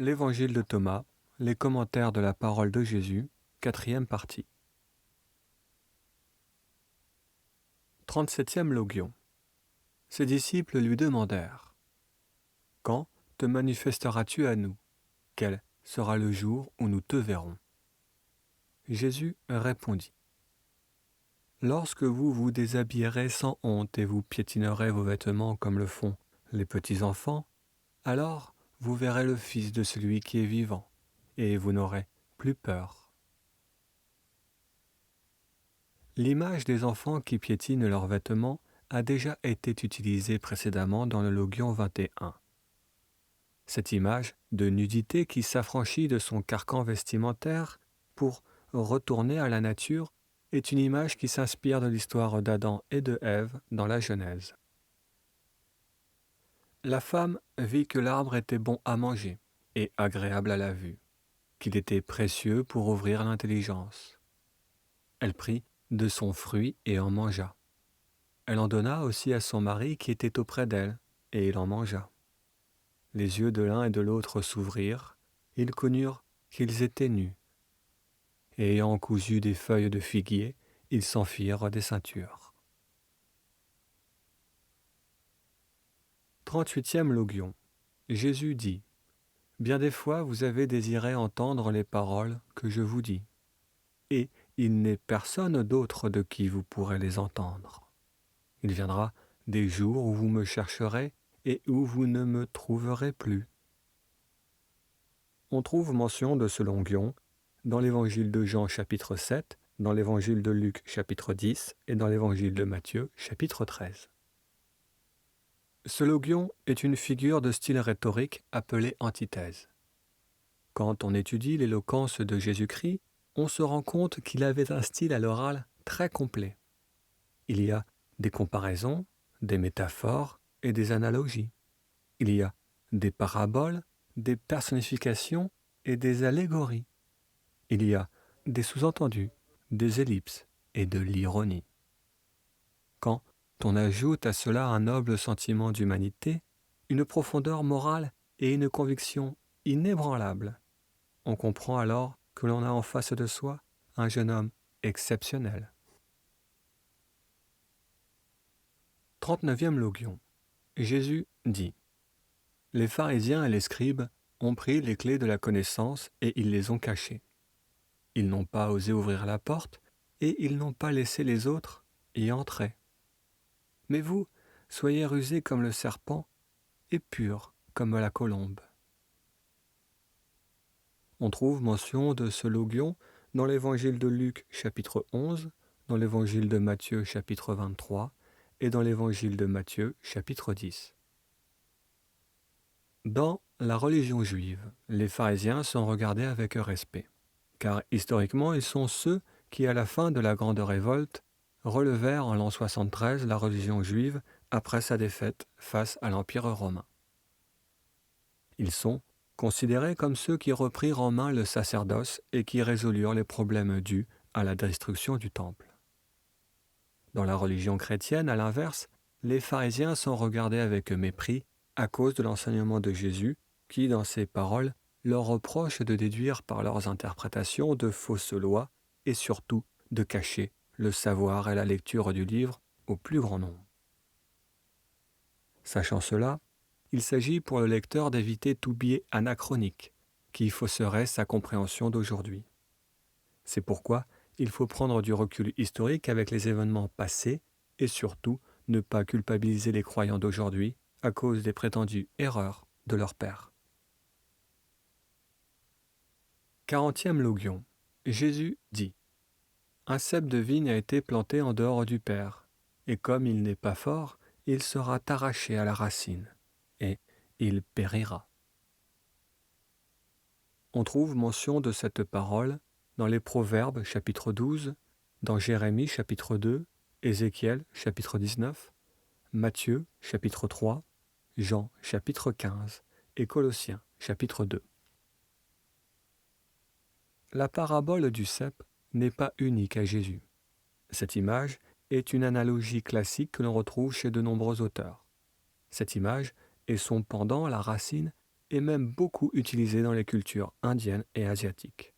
L'Évangile de Thomas, les commentaires de la parole de Jésus, 4e partie. 37e Logion. Ses disciples lui demandèrent : « Quand te manifesteras-tu à nous ? Quel sera le jour où nous te verrons ? » Jésus répondit : « Lorsque vous vous déshabillerez sans honte et vous piétinerez vos vêtements comme le font les petits enfants, alors vous verrez le Fils de celui qui est vivant, et vous n'aurez plus peur. » L'image des enfants qui piétinent leurs vêtements a déjà été utilisée précédemment dans le Logion 21. Cette image de nudité qui s'affranchit de son carcan vestimentaire pour retourner à la nature est une image qui s'inspire de l'histoire d'Adam et de Ève dans la Genèse. La femme vit que l'arbre était bon à manger et agréable à la vue, qu'il était précieux pour ouvrir l'intelligence. Elle prit de son fruit et en mangea. Elle en donna aussi à son mari qui était auprès d'elle, et il en mangea. Les yeux de l'un et de l'autre s'ouvrirent, ils connurent qu'ils étaient nus. Et ayant cousu des feuilles de figuier, ils s'en firent des ceintures. 38e Logion. Jésus dit : « Bien des fois vous avez désiré entendre les paroles que je vous dis, et il n'est personne d'autre de qui vous pourrez les entendre. Il viendra des jours où vous me chercherez et où vous ne me trouverez plus. » On trouve mention de ce Logion dans l'Évangile de Jean chapitre 7, dans l'Évangile de Luc chapitre 10 et dans l'Évangile de Matthieu chapitre 13. Ce Logion est une figure de style rhétorique appelée antithèse. Quand on étudie l'éloquence de Jésus-Christ, on se rend compte qu'il avait un style à l'oral très complet. Il y a des comparaisons, des métaphores et des analogies. Il y a des paraboles, des personnifications et des allégories. Il y a des sous-entendus, des ellipses et de l'ironie. Quand on ajoute à cela un noble sentiment d'humanité, une profondeur morale et une conviction inébranlable, on comprend alors que l'on a en face de soi un jeune homme exceptionnel. 39e Logion. Jésus dit : « Les pharisiens et les scribes ont pris les clés de la connaissance et ils les ont cachées. Ils n'ont pas osé ouvrir la porte et ils n'ont pas laissé les autres y entrer. Mais vous, soyez rusés comme le serpent et purs comme la colombe. » On trouve mention de ce Logion dans l'Évangile de Luc chapitre 11, dans l'Évangile de Matthieu chapitre 23 et dans l'Évangile de Matthieu chapitre 10. Dans la religion juive, les pharisiens sont regardés avec respect, car historiquement ils sont ceux qui, à la fin de la Grande Révolte, relevèrent en l'an 73 la religion juive après sa défaite face à l'Empire romain. Ils sont considérés comme ceux qui reprirent en main le sacerdoce et qui résolurent les problèmes dus à la destruction du temple. Dans la religion chrétienne, à l'inverse, les pharisiens sont regardés avec mépris à cause de l'enseignement de Jésus qui, dans ses paroles, leur reproche de déduire par leurs interprétations de fausses lois et surtout de cacher le savoir et la lecture du livre au plus grand nombre. Sachant cela, il s'agit pour le lecteur d'éviter tout biais anachronique qui fausserait sa compréhension d'aujourd'hui. C'est pourquoi il faut prendre du recul historique avec les événements passés et surtout ne pas culpabiliser les croyants d'aujourd'hui à cause des prétendues erreurs de leur père. 40e Logion. Jésus dit : « Un cep de vigne a été planté en dehors du Père, et comme il n'est pas fort, il sera arraché à la racine, et il périra. » On trouve mention de cette parole dans les Proverbes chapitre 12, dans Jérémie chapitre 2, Ézéchiel chapitre 19, Matthieu chapitre 3, Jean chapitre 15 et Colossiens chapitre 2. La parabole du cep n'est pas unique à Jésus. Cette image est une analogie classique que l'on retrouve chez de nombreux auteurs. Cette image et son pendant, la racine, et même beaucoup utilisée dans les cultures indiennes et asiatiques.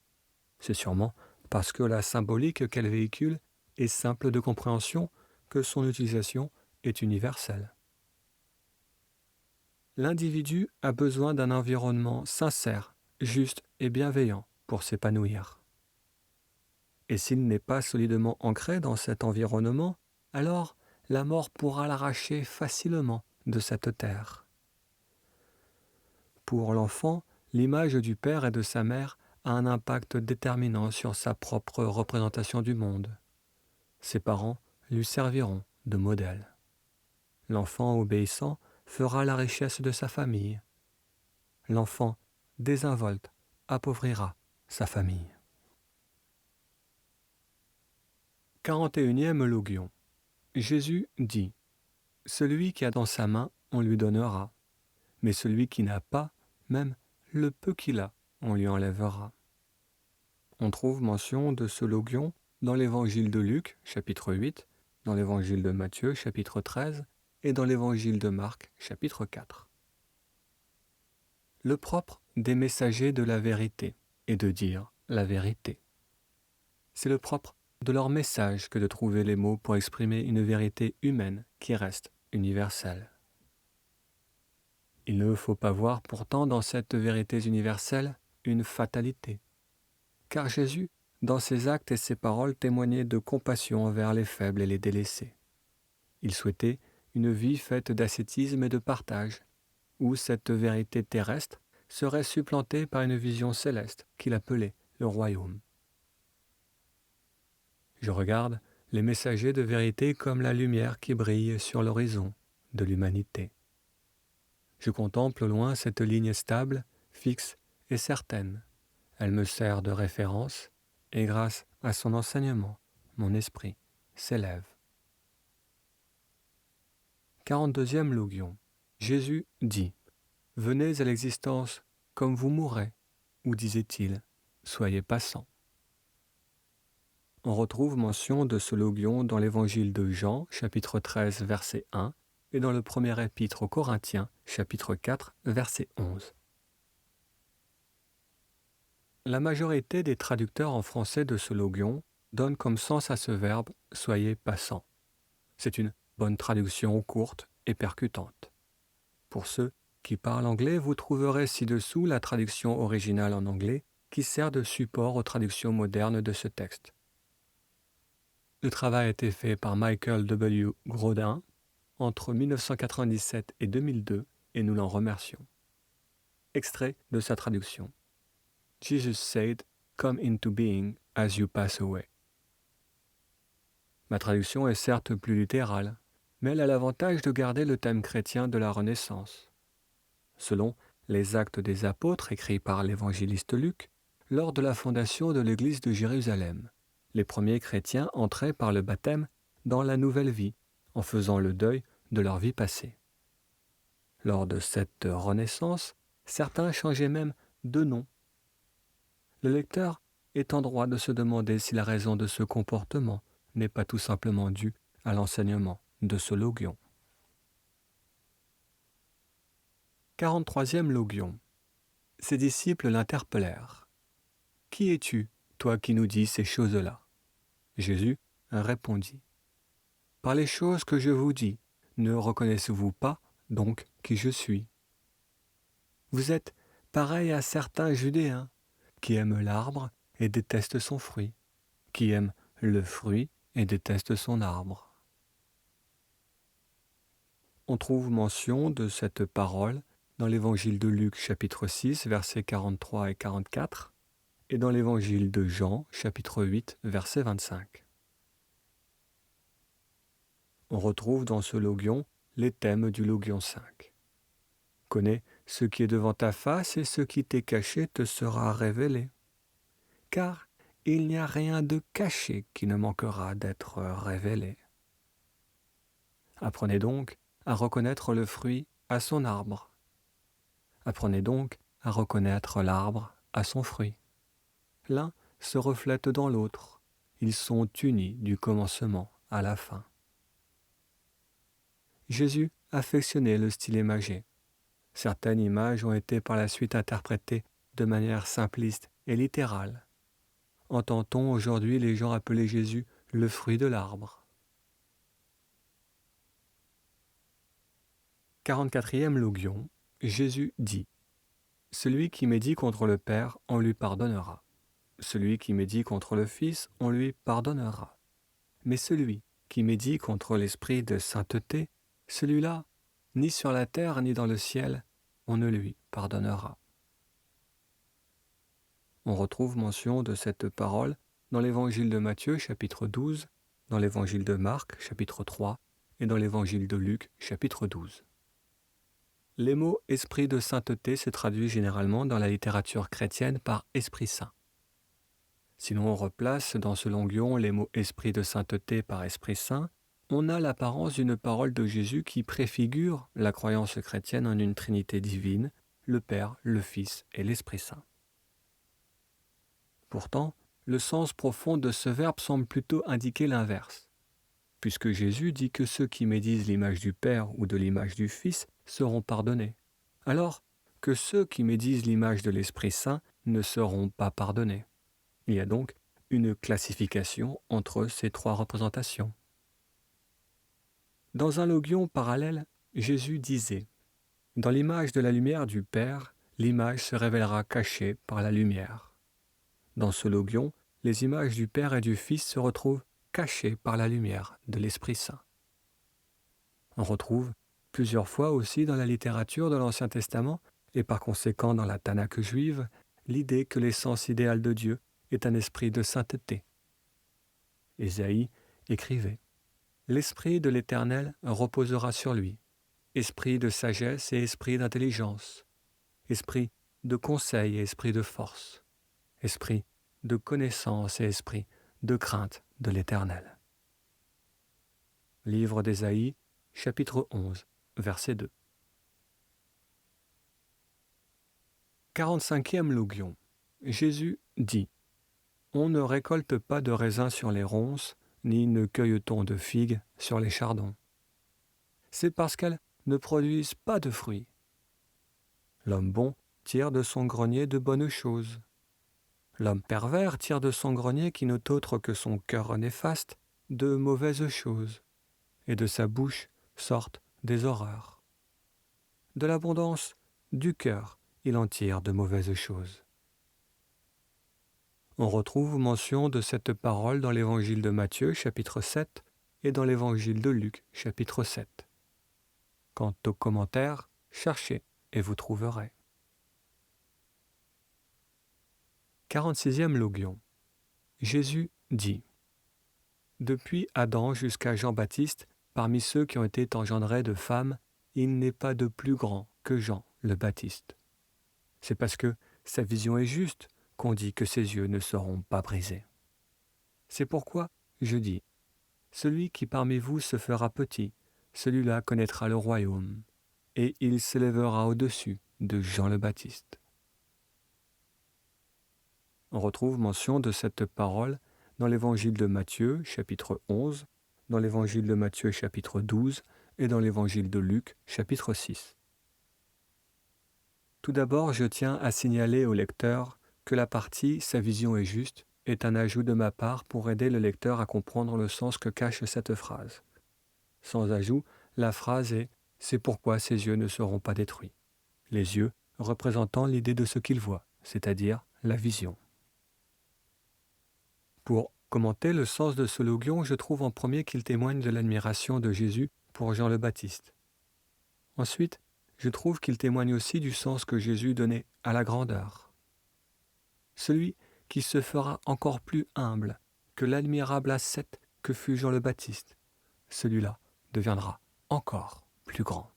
C'est sûrement parce que la symbolique qu'elle véhicule est simple de compréhension que son utilisation est universelle. L'individu a besoin d'un environnement sincère, juste et bienveillant pour s'épanouir. Et s'il n'est pas solidement ancré dans cet environnement, alors la mort pourra l'arracher facilement de cette terre. Pour l'enfant, l'image du père et de sa mère a un impact déterminant sur sa propre représentation du monde. Ses parents lui serviront de modèle. L'enfant obéissant fera la richesse de sa famille. L'enfant désinvolte appauvrira sa famille. 41e logion. Jésus dit : « Celui qui a dans sa main, on lui donnera, mais celui qui n'a pas, même le peu qu'il a, on lui enlèvera. » On trouve mention de ce logion dans l'évangile de Luc, chapitre 8, dans l'évangile de Matthieu, chapitre 13, et dans l'évangile de Marc, chapitre 4. Le propre des messagers de la vérité est de dire la vérité. C'est le propre de leur message que de trouver les mots pour exprimer une vérité humaine qui reste universelle. Il ne faut pas voir pourtant dans cette vérité universelle une fatalité, car Jésus, dans ses actes et ses paroles, témoignait de compassion envers les faibles et les délaissés. Il souhaitait une vie faite d'ascétisme et de partage, où cette vérité terrestre serait supplantée par une vision céleste qu'il appelait le royaume. Je regarde les messagers de vérité comme la lumière qui brille sur l'horizon de l'humanité. Je contemple au loin cette ligne stable, fixe et certaine. Elle me sert de référence et grâce à son enseignement, mon esprit s'élève. 42e logion. Jésus dit : « Venez à l'existence comme vous mourrez, ou disait-il, soyez passants. » On retrouve mention de ce logion dans l'évangile de Jean, chapitre 13, verset 1, et dans le premier épître aux Corinthiens, chapitre 4, verset 11. La majorité des traducteurs en français de ce logion donnent comme sens à ce verbe « soyez passants ». C'est une bonne traduction courte et percutante. Pour ceux qui parlent anglais, vous trouverez ci-dessous la traduction originale en anglais qui sert de support aux traductions modernes de ce texte. Le travail a été fait par Michael W. Grodin entre 1997 et 2002 et nous l'en remercions. Extrait de sa traduction. Jesus said, « Come into being as you pass away ». Ma traduction est certes plus littérale, mais elle a l'avantage de garder le thème chrétien de la Renaissance. Selon les Actes des Apôtres écrits par l'évangéliste Luc, lors de la fondation de l'Église de Jérusalem, les premiers chrétiens entraient par le baptême dans la nouvelle vie, en faisant le deuil de leur vie passée. Lors de cette renaissance, certains changeaient même de nom. Le lecteur est en droit de se demander si la raison de ce comportement n'est pas tout simplement due à l'enseignement de ce logion. 43e logion. Ses disciples l'interpellèrent. « Qui es-tu, toi qui nous dis ces choses-là » Jésus répondit : « Par les choses que je vous dis, ne reconnaissez-vous pas donc qui je suis ? Vous êtes pareil à certains Judéens qui aiment l'arbre et détestent son fruit, qui aiment le fruit et détestent son arbre. » On trouve mention de cette parole dans l'évangile de Luc chapitre 6 versets 43 et 44 et dans l'évangile de Jean chapitre 8 verset 25. On retrouve dans ce logion les thèmes du logion 5. Connais ce qui est devant ta face et ce qui t'est caché te sera révélé. Car il n'y a rien de caché qui ne manquera d'être révélé. Apprenez donc à reconnaître le fruit à son arbre. Apprenez donc à reconnaître l'arbre à son fruit. L'un se reflète dans l'autre. Ils sont unis du commencement à la fin. Jésus affectionnait le style imagé. Certaines images ont été par la suite interprétées de manière simpliste et littérale. Entend-on aujourd'hui les gens appeler Jésus le fruit de l'arbre? 44e Logion. Jésus dit: celui qui médit contre le Père, on lui pardonnera. Celui qui médit contre le Fils, on lui pardonnera. Mais celui qui médit contre l'Esprit de sainteté, celui-là, ni sur la terre ni dans le ciel, on ne lui pardonnera. On retrouve mention de cette parole dans l'Évangile de Matthieu, chapitre 12, dans l'Évangile de Marc, chapitre 3, et dans l'Évangile de Luc, chapitre 12. Les mots « esprit de sainteté » se traduisent généralement dans la littérature chrétienne par « Esprit Saint ». Si l'on replace dans ce longuion les mots « esprit de sainteté » par « Esprit Saint », on a l'apparence d'une parole de Jésus qui préfigure la croyance chrétienne en une Trinité divine, le Père, le Fils et l'Esprit Saint. Pourtant, le sens profond de ce verbe semble plutôt indiquer l'inverse, puisque Jésus dit que ceux qui médisent l'image du Père ou de l'image du Fils seront pardonnés, alors que ceux qui médisent l'image de l'Esprit Saint ne seront pas pardonnés. Il y a donc une classification entre ces trois représentations. Dans un logion parallèle, Jésus disait: « Dans l'image de la lumière du Père, l'image se révélera cachée par la lumière. » Dans ce logion, les images du Père et du Fils se retrouvent cachées par la lumière de l'Esprit Saint. On retrouve plusieurs fois aussi dans la littérature de l'Ancien Testament, et par conséquent dans la Tanakh juive, l'idée que l'essence idéale de Dieu est un esprit de sainteté. Ésaïe écrivait: « L'esprit de l'Éternel reposera sur lui, esprit de sagesse et esprit d'intelligence, esprit de conseil et esprit de force, esprit de connaissance et esprit de crainte de l'Éternel. » Livre d'Ésaïe, chapitre 11, verset 2. 45e Logion. Jésus dit: « On ne récolte pas de raisins sur les ronces, ni ne cueille-t-on de figues sur les chardons. C'est parce qu'elles ne produisent pas de fruits. L'homme bon tire de son grenier de bonnes choses. L'homme pervers tire de son grenier, qui n'est autre que son cœur néfaste, de mauvaises choses, et de sa bouche sortent des horreurs. De l'abondance du cœur, il en tire de mauvaises choses. » On retrouve mention de cette parole dans l'Évangile de Matthieu, chapitre 7, et dans l'Évangile de Luc, chapitre 7. Quant aux commentaires, cherchez et vous trouverez. 46e Logion. Jésus dit: « Depuis Adam jusqu'à Jean-Baptiste, parmi ceux qui ont été engendrés de femmes, il n'est pas de plus grand que Jean le Baptiste. C'est parce que sa vision est juste qu'on dit que ses yeux ne seront pas brisés. C'est pourquoi je dis: celui qui parmi vous se fera petit, celui-là connaîtra le royaume, et il s'élèvera au-dessus de Jean le Baptiste. » On retrouve mention de cette parole dans l'Évangile de Matthieu, chapitre 11, dans l'Évangile de Matthieu, chapitre 12, et dans l'Évangile de Luc, chapitre 6. Tout d'abord, je tiens à signaler au lecteur que la partie « Sa vision est juste » est un ajout de ma part pour aider le lecteur à comprendre le sens que cache cette phrase. Sans ajout, la phrase est « C'est pourquoi ses yeux ne seront pas détruits ». Les yeux représentant l'idée de ce qu'il voit, c'est-à-dire la vision. Pour commenter le sens de ce logion, je trouve en premier qu'il témoigne de l'admiration de Jésus pour Jean le Baptiste. Ensuite, je trouve qu'il témoigne aussi du sens que Jésus donnait à la grandeur. Celui qui se fera encore plus humble que l'admirable ascète que fut Jean le Baptiste, celui-là deviendra encore plus grand.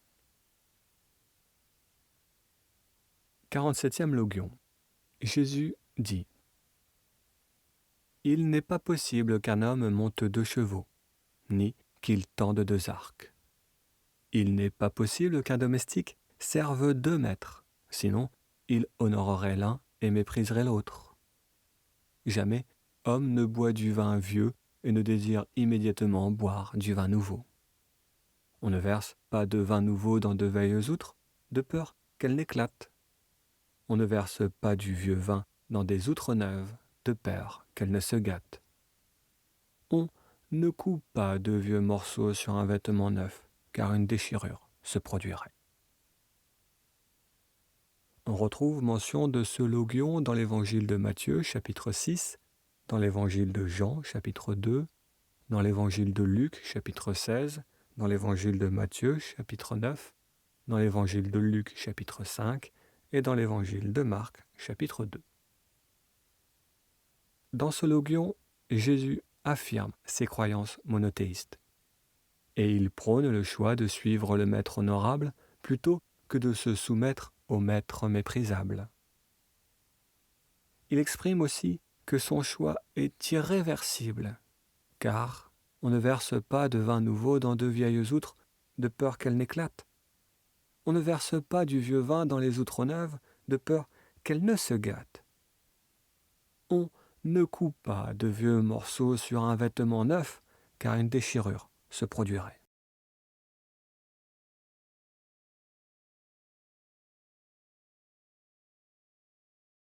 47e Logion. Jésus dit: « Il n'est pas possible qu'un homme monte 2 chevaux, ni qu'il tende 2 arcs. Il n'est pas possible qu'un domestique serve 2 maîtres, sinon il honorerait l'un et mépriserait l'autre. Jamais homme ne boit du vin vieux et ne désire immédiatement boire du vin nouveau. On ne verse pas de vin nouveau dans de vieilles outres, de peur qu'elle n'éclate. On ne verse pas du vieux vin dans des outres neuves, de peur qu'elles ne se gâtent. On ne coupe pas de vieux morceaux sur un vêtement neuf, car une déchirure se produirait. On retrouve mention de ce logion dans l'évangile de Matthieu, chapitre 6, dans l'évangile de Jean, chapitre 2, dans l'évangile de Luc, chapitre 16, dans l'évangile de Matthieu, chapitre 9, dans l'évangile de Luc, chapitre 5, et dans l'évangile de Marc, chapitre 2. Dans ce logion, Jésus affirme ses croyances monothéistes. Et il prône le choix de suivre le maître honorable plutôt que de se soumettre au maître méprisable. Il exprime aussi que son choix est irréversible, car on ne verse pas de vin nouveau dans de vieilles outres de peur qu'elles n'éclatent. On ne verse pas du vieux vin dans les outres neuves de peur qu'elles ne se gâtent. On ne coupe pas de vieux morceaux sur un vêtement neuf, car une déchirure se produirait.